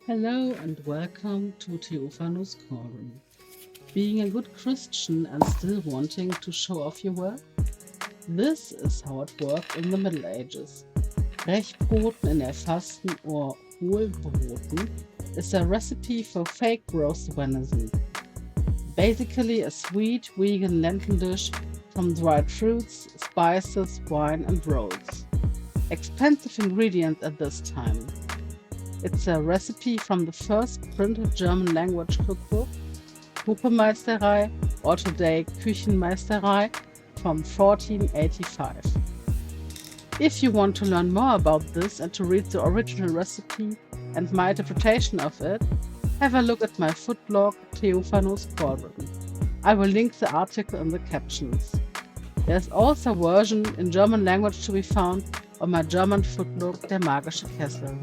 Hello and welcome to Theophanu's Cauldron. Being a good Christian and still wanting to show off your work? This is how it worked in the Middle Ages. Rechproten in der Fasten or Hohlbroten is a recipe for fake roast venison. Basically a sweet vegan Lenten dish from dried fruits, spices, wine and rolls. Expensive ingredient at this time. It's a recipe from the first printed German language cookbook, Kuchemeysterey, or today Kuchemeysterey, from 1485. If you want to learn more about this and to read the original recipe and my interpretation of it, have a look at my food blog, Theophanu's Cauldron. I will link the article in the captions. There's also a version in German language to be found on my German foodblog, der magische Kessel.